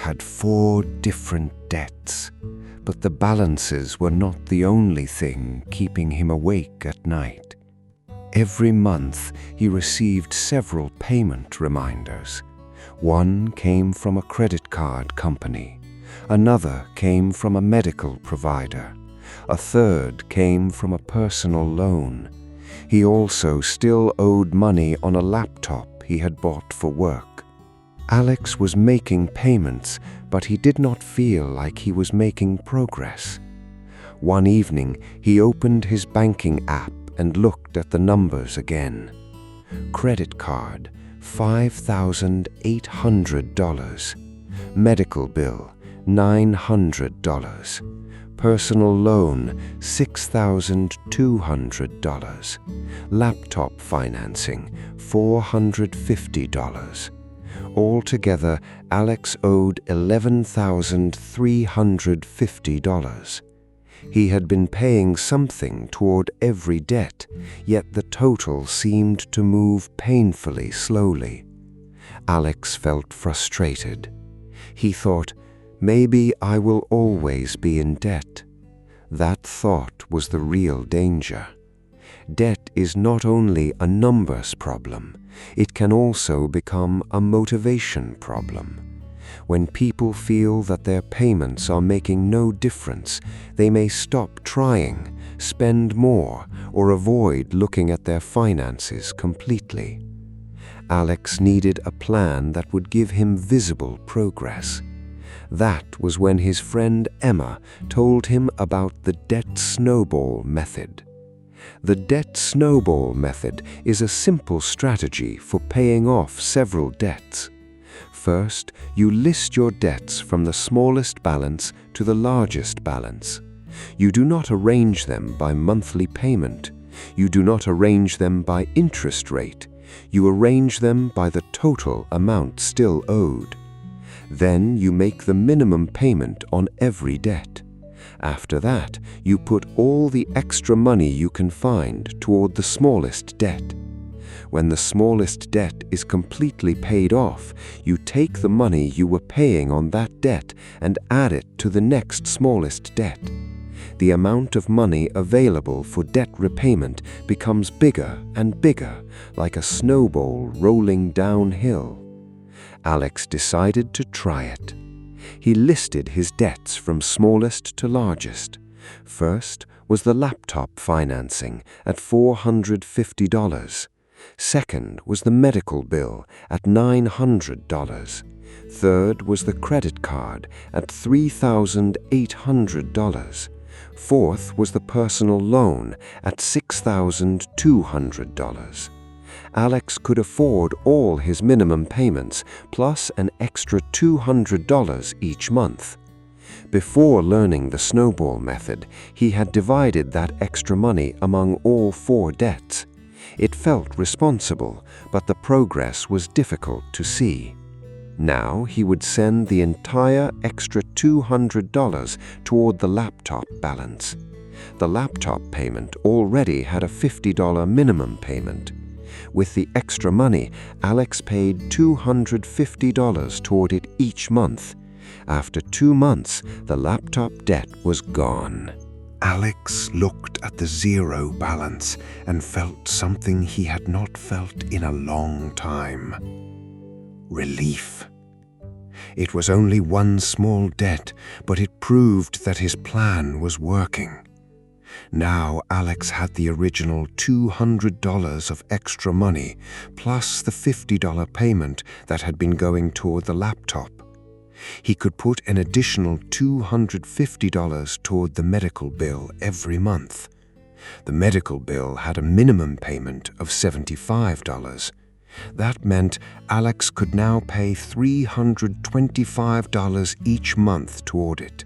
had 4 different debts, but the balances were not the only thing keeping him awake at night. Every month he received several payment reminders. One came from a credit card company, another came from a medical provider, a third came from a personal loan. He also still owed money on a laptop he had bought for work. Alex was making payments, but he did not feel like he was making progress. One evening, he opened his banking app and looked at the numbers again. Credit card, $5,800. Medical bill, $900. Personal loan, $6,200. Laptop financing, $450. Altogether, Alex owed $11,350. He had been paying something toward every debt, yet the total seemed to move painfully slowly. Alex felt frustrated. He thought, "Maybe I will always be in debt." That thought was the real danger. Debt is not only a numbers problem, it can also become a motivation problem. When people feel that their payments are making no difference, they may stop trying, spend more, or avoid looking at their finances completely. Alex needed a plan that would give him visible progress. That was when his friend Emma told him about the debt snowball method. The debt snowball method is a simple strategy for paying off several debts. First, you list your debts from the smallest balance to the largest balance. You do not arrange them by monthly payment. You do not arrange them by interest rate. You arrange them by the total amount still owed. Then you make the minimum payment on every debt. After that, you put all the extra money you can find toward the smallest debt. When the smallest debt is completely paid off, you take the money you were paying on that debt and add it to the next smallest debt. The amount of money available for debt repayment becomes bigger and bigger, like a snowball rolling downhill. Alex decided to try it. He listed his debts from smallest to largest. First was the laptop financing at $450. Second was the medical bill at $900. Third was the credit card at $3,800. Fourth was the personal loan at $6,200. Alex could afford all his minimum payments, plus an extra $200 each month. Before learning the snowball method, he had divided that extra money among all 4 debts. It felt responsible, but the progress was difficult to see. Now he would send the entire extra $200 toward the laptop balance. The laptop payment already had a $50 minimum payment. With the extra money, Alex paid $250 toward it each month. After 2 months, the laptop debt was gone. Alex looked at the zero balance and felt something he had not felt in a long time. Relief. It was only one small debt, but it proved that his plan was working. Now Alex had the original $200 of extra money, plus the $50 payment that had been going toward the laptop. He could put an additional $250 toward the medical bill every month. The medical bill had a minimum payment of $75. That meant Alex could now pay $325 each month toward it.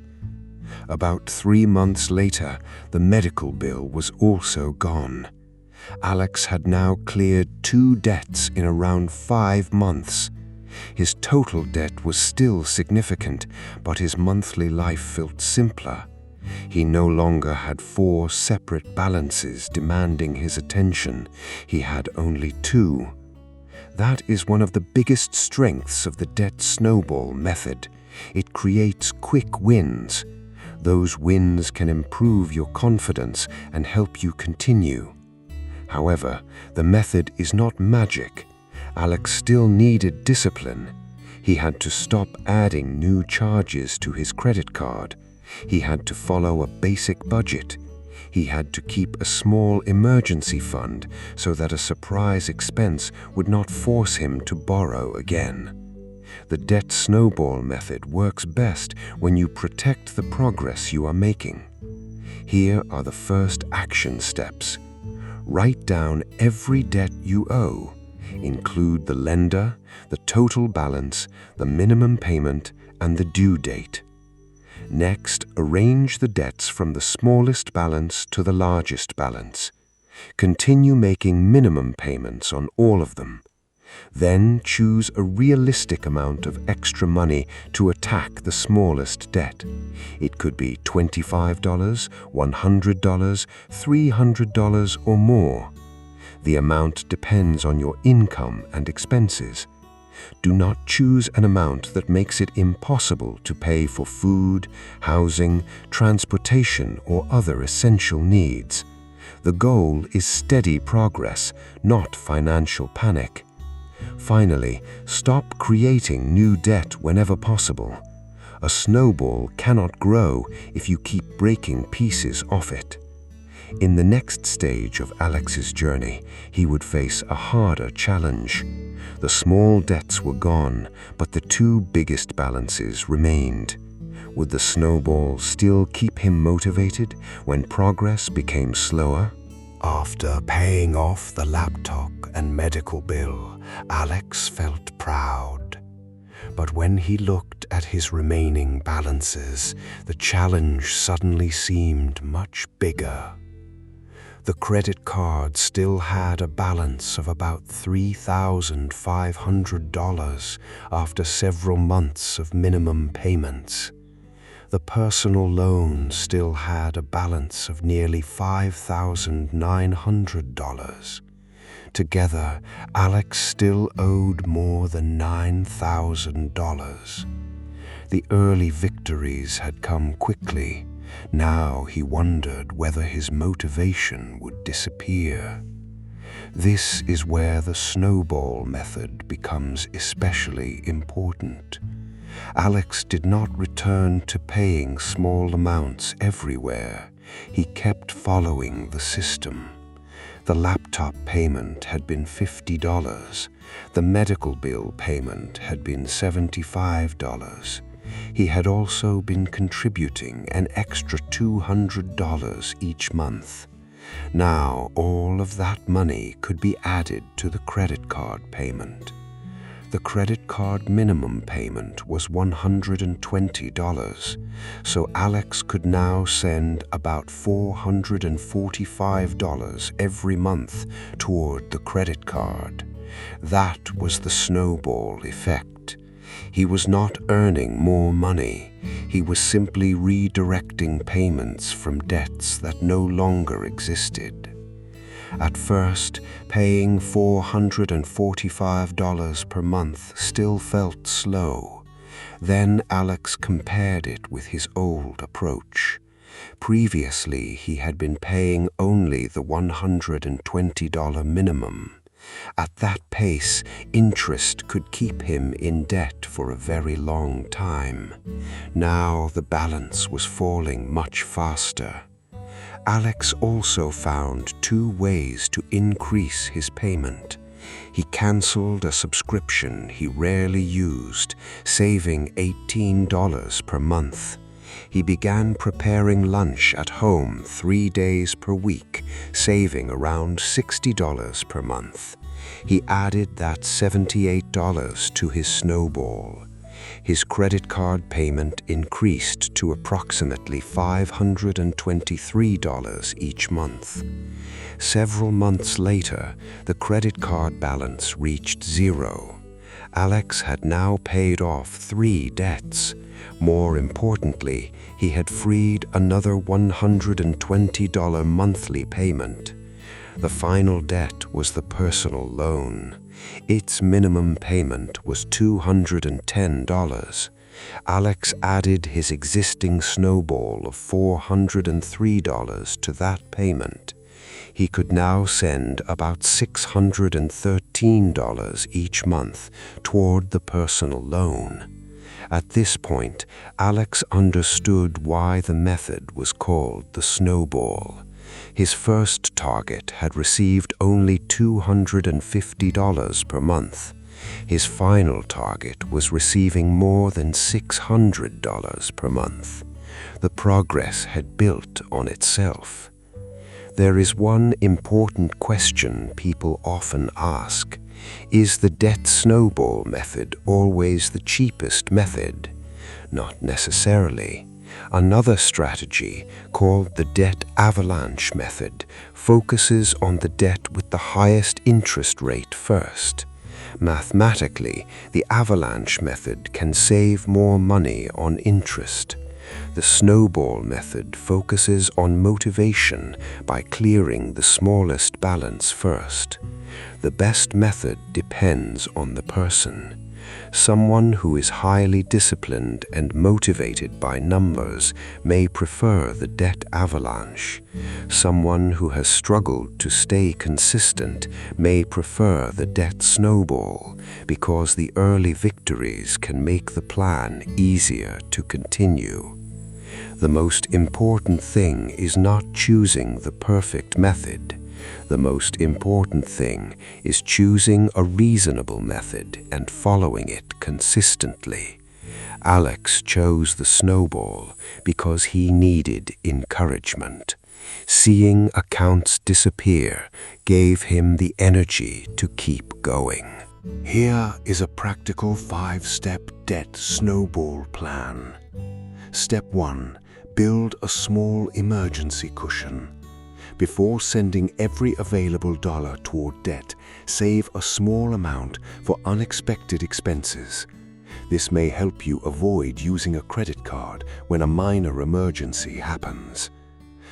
About 3 months later, the medical bill was also gone. Alex had now cleared 2 debts in around 5 months. His total debt was still significant, but his monthly life felt simpler. He no longer had 4 separate balances demanding his attention. He had only 2. That is one of the biggest strengths of the debt snowball method. It creates quick wins. Those wins can improve your confidence and help you continue. However, the method is not magic. Alex still needed discipline. He had to stop adding new charges to his credit card. He had to follow a basic budget. He had to keep a small emergency fund so that a surprise expense would not force him to borrow again. The debt snowball method works best when you protect the progress you are making. Here are the first action steps. Write down every debt you owe. Include the lender, the total balance, the minimum payment, and the due date. Next, arrange the debts from the smallest balance to the largest balance. Continue making minimum payments on all of them. Then choose a realistic amount of extra money to attack the smallest debt. It could be $25, $100, $300, or more. The amount depends on your income and expenses. Do not choose an amount that makes it impossible to pay for food, housing, transportation, or other essential needs. The goal is steady progress, not financial panic. Finally, stop creating new debt whenever possible. A snowball cannot grow if you keep breaking pieces off it. In the next stage of Alex's journey, he would face a harder challenge. The small debts were gone, but the two biggest balances remained. Would the snowball still keep him motivated when progress became slower? After paying off the laptop and medical bill, Alex felt proud. But when he looked at his remaining balances, the challenge suddenly seemed much bigger. The credit card still had a balance of about $3,500 after several months of minimum payments. The personal loan still had a balance of nearly $5,900. Together, Alex still owed more than $9,000. The early victories had come quickly. Now he wondered whether his motivation would disappear. This is where the snowball method becomes especially important. Alex did not return to paying small amounts everywhere. He kept following the system. The laptop payment had been $50. The medical bill payment had been $75. He had also been contributing an extra $200 each month. Now all of that money could be added to the credit card payment. The credit card minimum payment was $120, so Alex could now send about $445 every month toward the credit card. That was the snowball effect. He was not earning more money. He was simply redirecting payments from debts that no longer existed. At first, paying $445 per month still felt slow. Then Alex compared it with his old approach. Previously, he had been paying only the $120 minimum. At that pace, interest could keep him in debt for a very long time. Now the balance was falling much faster. Alex also found two ways to increase his payment. He canceled a subscription he rarely used, saving $18 per month. He began preparing lunch at home 3 days per week, saving around $60 per month. He added that $78 to his snowball. His credit card payment increased to approximately $523 each month. Several months later, the credit card balance reached zero. Alex had now paid off 3 debts. More importantly, he had freed another $120 monthly payment. The final debt was the personal loan. Its minimum payment was $210. Alex added his existing snowball of $403 to that payment. He could now send about $613 each month toward the personal loan. At this point, Alex understood why the method was called the snowball. His first target had received only $250 per month. His final target was receiving more than $600 per month. The progress had built on itself. There is one important question people often ask. Is the debt snowball method always the cheapest method? Not necessarily. Another strategy, called the debt avalanche method, focuses on the debt with the highest interest rate first. Mathematically, the avalanche method can save more money on interest. The snowball method focuses on motivation by clearing the smallest balance first. The best method depends on the person. Someone who is highly disciplined and motivated by numbers may prefer the debt avalanche. Someone who has struggled to stay consistent may prefer the debt snowball because the early victories can make the plan easier to continue. The most important thing is not choosing the perfect method. The most important thing is choosing a reasonable method and following it consistently. Alex chose the snowball because he needed encouragement. Seeing accounts disappear gave him the energy to keep going. Here is a practical 5-step debt snowball plan. Step 1. Build a small emergency cushion. Before sending every available dollar toward debt, save a small amount for unexpected expenses. This may help you avoid using a credit card when a minor emergency happens.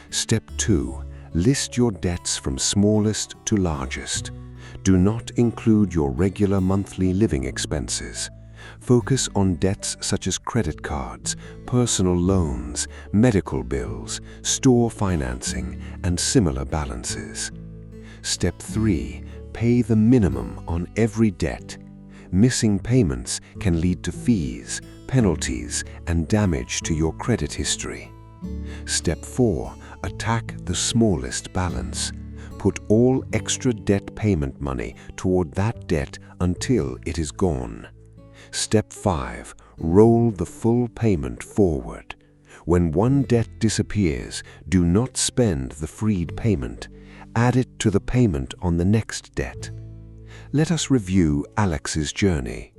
Step 2. List your debts from smallest to largest. Do not include your regular monthly living expenses. Focus on debts such as credit cards, personal loans, medical bills, store financing, and similar balances. Step 3. Pay the minimum on every debt. Missing payments can lead to fees, penalties, and damage to your credit history. Step 4. Attack the smallest balance. Put all extra debt payment money toward that debt until it is gone. Step 5. Roll the full payment forward. When one debt disappears, do not spend the freed payment. Add it to the payment on the next debt. Let us review Alex's journey.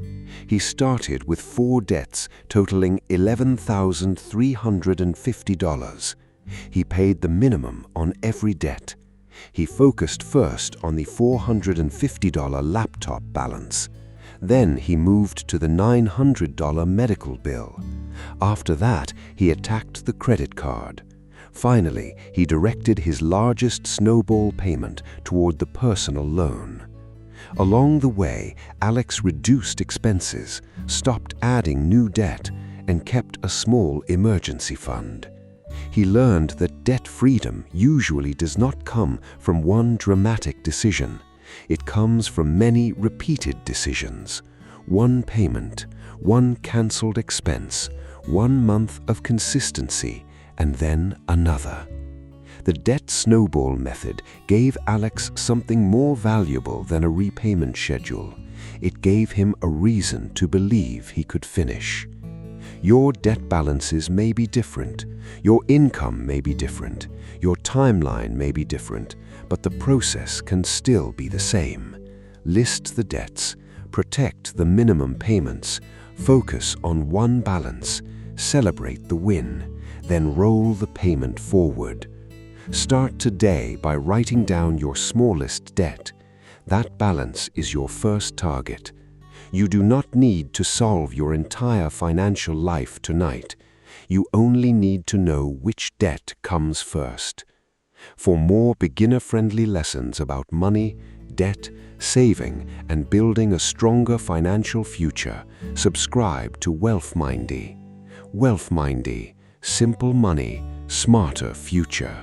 He started with 4 debts totaling $11,350. He paid the minimum on every debt. He focused first on the $450 laptop balance. Then he moved to the $900 medical bill. After that, he attacked the credit card. Finally, he directed his largest snowball payment toward the personal loan. Along the way, Alex reduced expenses, stopped adding new debt, and kept a small emergency fund. He learned that debt freedom usually does not come from one dramatic decision. It comes from many repeated decisions. One payment, one cancelled expense, 1 month of consistency, and then another. The debt snowball method gave Alex something more valuable than a repayment schedule. It gave him a reason to believe he could finish. Your debt balances may be different, your income may be different, your timeline may be different, but the process can still be the same. List the debts, protect the minimum payments, focus on one balance, celebrate the win, then roll the payment forward. Start today by writing down your smallest debt. That balance is your first target. You do not need to solve your entire financial life tonight. You only need to know which debt comes first. For more beginner-friendly lessons about money, debt, saving and building a stronger financial future. Subscribe to Wealth Mindy. Wealth Mindy, simple money, smarter future.